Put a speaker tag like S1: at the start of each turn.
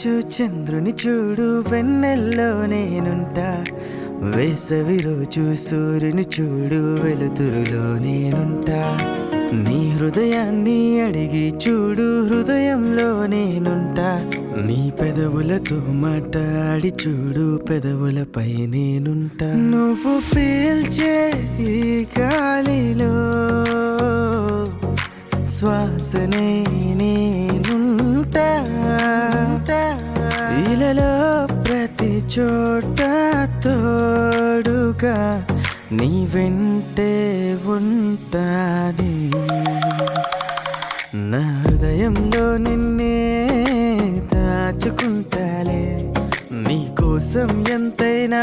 S1: రోజు చంద్రుని చూడు వెన్నెల్లో నేనుంటా, వేసవి రోజు సూర్యుని చూడు వెలుతురులో నేనుంటా. నీ హృదయాన్ని అడిగి చూడు హృదయంలో నేనుంటా, నీ పెదవులతో మాట్లాడి చూడు పెదవులపై నేనుంటా. నువ్వు పీల్చే ఈ గాలిలో శ్వాసనే నేనుంటా, ఇలలో ప్రతి చోట తోడుగా నీ వెంటే ఉంటాని. నా హృదయంలో నిన్నే దాచుకుంటాలే, నీ కోసం ఎంతైనా